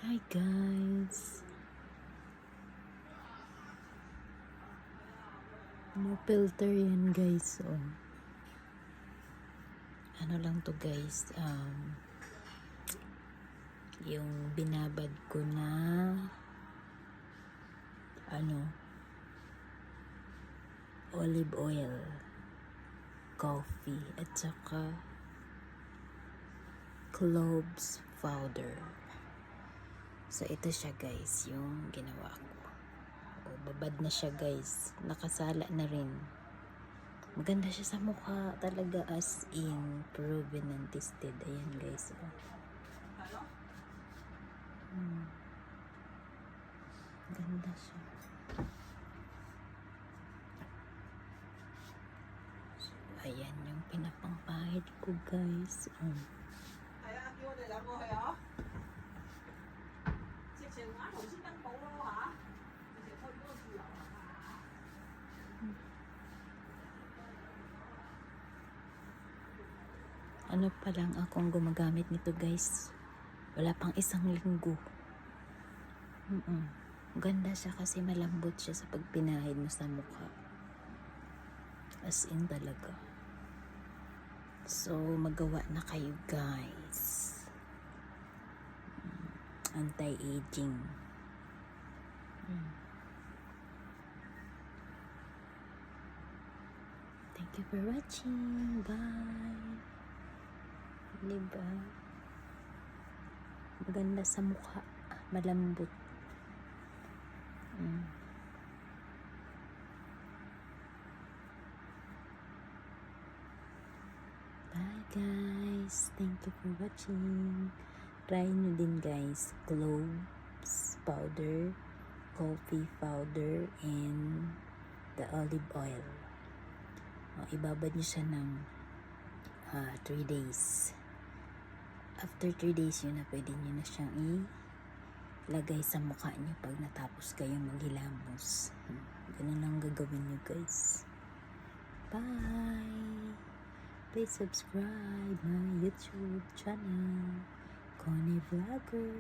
Hi guys. No filter yan guys. Oh. Ano lang to guys. Yung binabad ko na olive oil, coffee, at saka cloves powder. So ito siya guys, yung ginawa ko. Babad na siya guys. Nakasala na rin. Maganda siya sa mukha talaga, as in proven and tested. Ayan guys. Ganda siya. So, ayan yung pinapangpahid ko guys. Ano pa lang akong gumagamit nito guys. Wala pang isang linggo. Ganda siya kasi malambot siya sa pagpinahid mo sa mukha. As in talaga. So, magawa na kayo guys. Anti-aging. Thank you for watching. Bye. Diba? Maganda sa mukha. Malambot. Bye guys. Thank you for watching. Try nyo din guys. Cloves powder, coffee powder, and the olive oil. Ibabad nyo siya ng 3 days. After 3 days yun na pwede nyo na siyang ilagay sa mukha nyo pag natapos kayong maghilamos. Ganun lang gagawin nyo guys. Bye! Please subscribe my YouTube channel, Connie Vlogger.